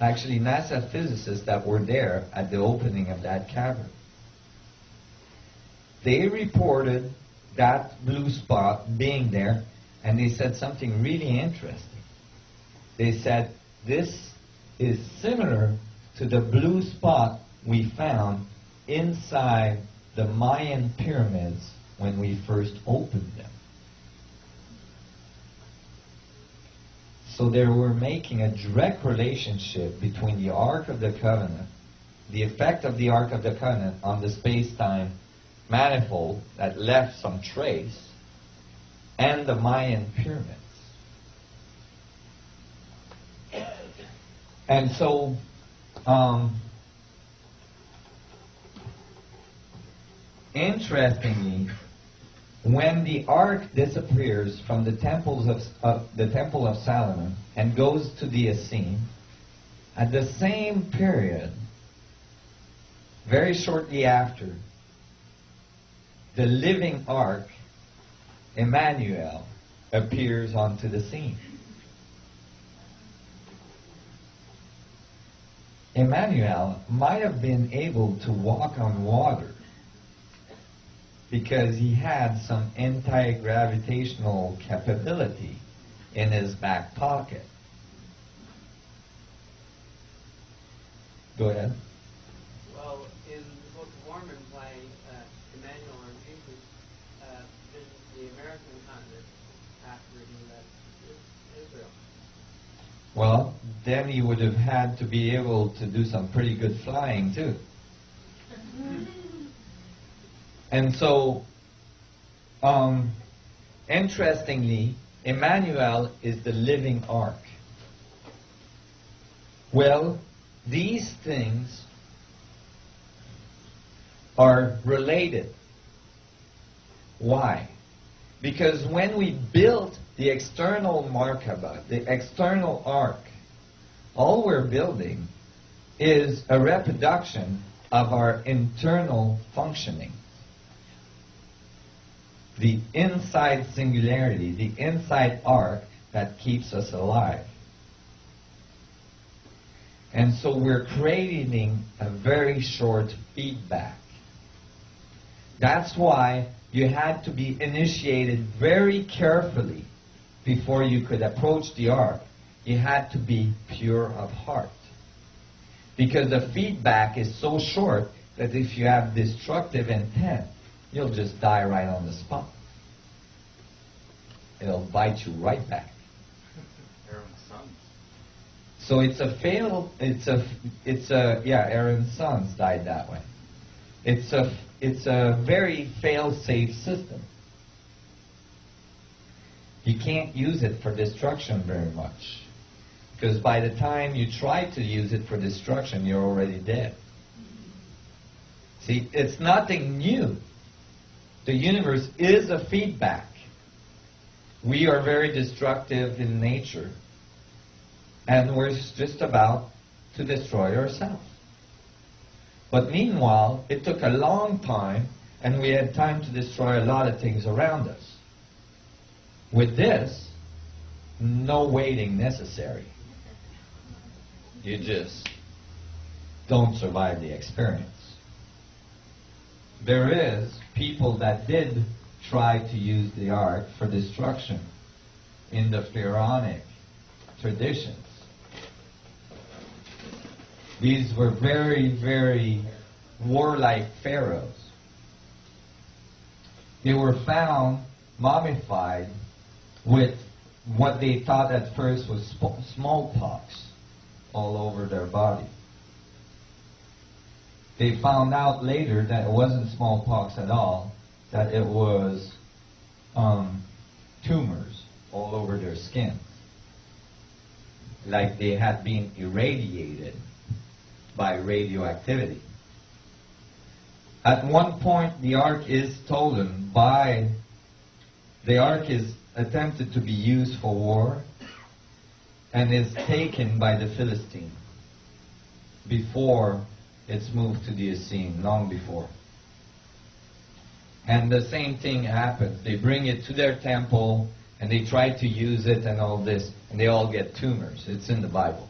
actually NASA physicists that were there at the opening of that cavern. They reported that blue spot being there, and they said something really interesting. They said, this is similar to the blue spot we found inside the Mayan pyramids when we first opened them. So they were making a direct relationship between the Ark of the Covenant, the effect of the Ark of the Covenant on the space-time manifold that left some trace, and the Mayan pyramids. And so, interestingly, when the ark disappears from the temples of the Temple of Solomon and goes to the Essene, at the same period, very shortly after, the living ark, Emmanuel, appears onto the scene. Emmanuel might have been able to walk on water because he had some anti-gravitational capability in his back pocket. Go ahead. Well, in the Book of Mormon, by Emmanuel or Jesus visits the American continent after he left Israel. Well, then he would have had to be able to do some pretty good flying too. And so, interestingly, Emmanuel is the living ark. Well, these things are related. Why? Because when we built the external Merkabah, the external ark, all we're building is a reproduction of our internal functioning. The inside singularity, the inside ark that keeps us alive. And so we're creating a very short feedback. That's why you had to be initiated very carefully before you could approach the ark. You had to be pure of heart. Because the feedback is so short that if you have destructive intent, you'll just die right on the spot. It'll bite you right back. Aaron's sons. So Aaron's sons died that way. It's a very fail-safe system. You can't use it for destruction very much. Because by the time you try to use it for destruction, you're already dead. See, it's nothing new. The universe is a feedback. We are very destructive in nature. And we're just about to destroy ourselves. But meanwhile, it took a long time, and we had time to destroy a lot of things around us. With this, no waiting necessary. You just don't survive the experience. There is people that did try to use the ark for destruction in the pharaonic traditions. These were very, very warlike pharaohs. They were found mummified with what they thought at first was smallpox all over their body. They found out later that it wasn't smallpox at all, that it was tumors all over their skins, like they had been irradiated by radioactivity. At one point, the ark is stolen by, the ark is attempted to be used for war and is taken by the Philistine before it's moved to the Essene, long before. And the same thing happens. They bring it to their temple and they try to use it and all this, and they all get tumors. It's in the Bible.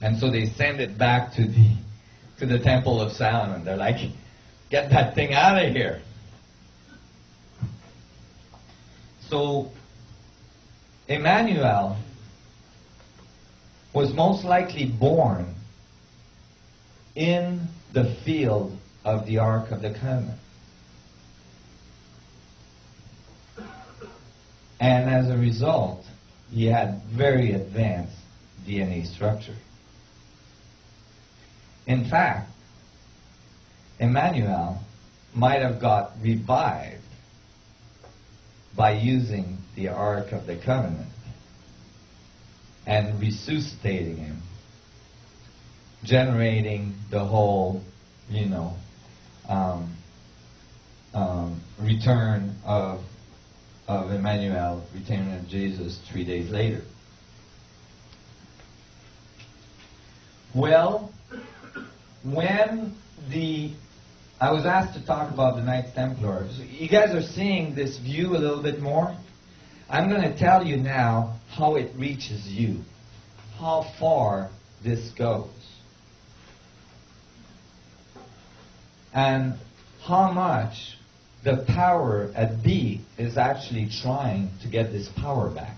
And so they send it back to the Temple of Solomon. They're like, get that thing out of here. So Emmanuel was most likely born in the field of the Ark of the Covenant. And as a result, he had very advanced DNA structure. In fact, Emmanuel might have got revived by using the Ark of the Covenant and resuscitating him, generating the whole, return of Emmanuel, return of Jesus 3 days later. Well, when I was asked to talk about the Knights Templar. So you guys are seeing this view a little bit more. I'm going to tell you now how it reaches you, how far this goes, and how much the power at B is actually trying to get this power back.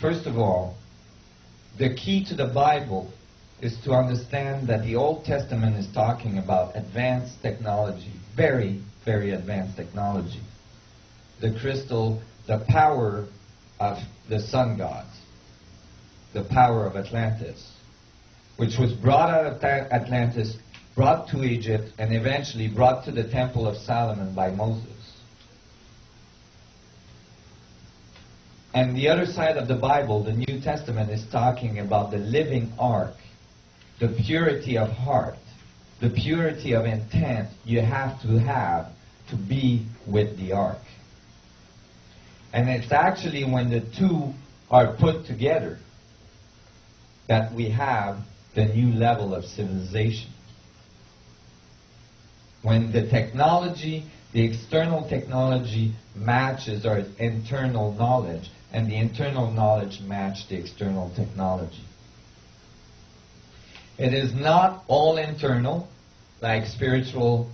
First of all, the key to the Bible is to understand that the Old Testament is talking about advanced technology, very, very advanced technology. The crystal, the power of the sun gods, the power of Atlantis, which was brought out of Atlantis, brought to Egypt, and eventually brought to the Temple of Solomon by Moses. And the other side of the Bible, the New Testament, is talking about the living ark, the purity of heart, the purity of intent you have to be with the ark. And it's actually when the two are put together that we have the new level of civilization. When the technology, the external technology matches our internal knowledge, and the internal knowledge match the external technology. It is not all internal, like spiritual,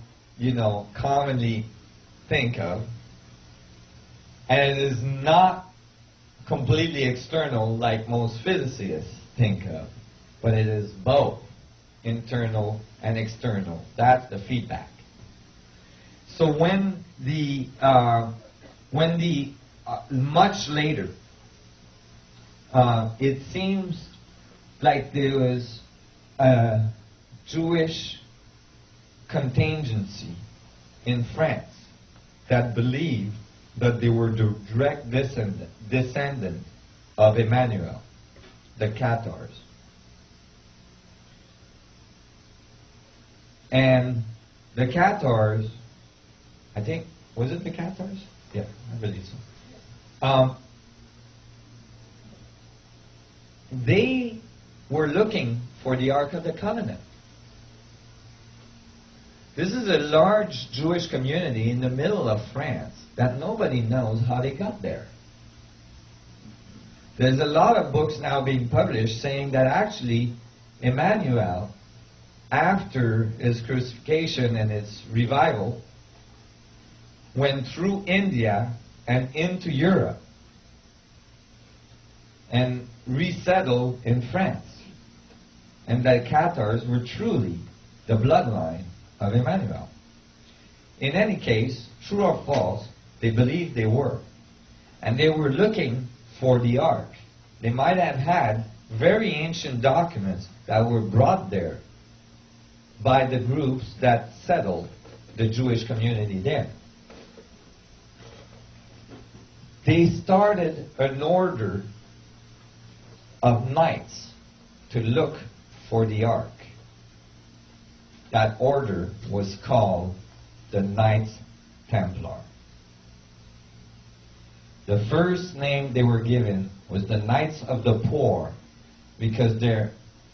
commonly think of, and it is not completely external, like most physicists think of, but it is both internal and external. That's the feedback. So when much later, it seems like there was a Jewish contingency in France that believed that they were the direct descendant of Emmanuel, the Cathars. And the Cathars, I think, was it the Cathars? Yeah, I believe so. They were looking for the Ark of the Covenant. This is a large Jewish community in the middle of France that nobody knows how they got there. There's a lot of books now being published saying that actually Emmanuel, after his crucifixion and his revival, went through India and into Europe and resettled in France. And that Cathars were truly the bloodline of Emmanuel. In any case, true or false, they believed they were. And they were looking for the ark. They might have had very ancient documents that were brought there by the groups that settled the Jewish community there. They started an order of knights to look for the ark. That order was called the Knights Templar. The first name they were given was the Knights of the Poor, because they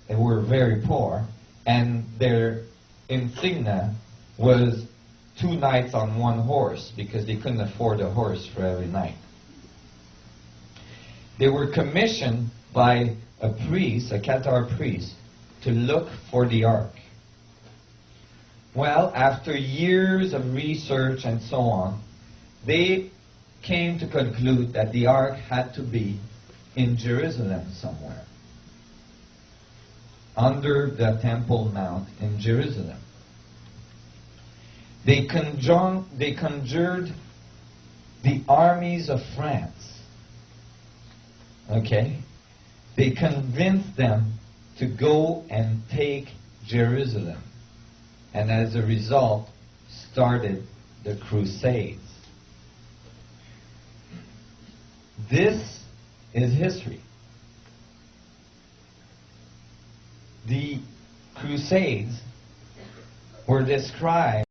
were very poor, and their insignia was 2 knights on 1 horse, because they couldn't afford a horse for every knight. They were commissioned by a priest, a Cathar priest, to look for the ark. Well, after years of research and so on, they came to conclude that the ark had to be in Jerusalem somewhere, under the Temple Mount in Jerusalem. They conjured the armies of France. Okay? They convinced them to go and take Jerusalem. And as a result, started the Crusades. This is history. The Crusades were described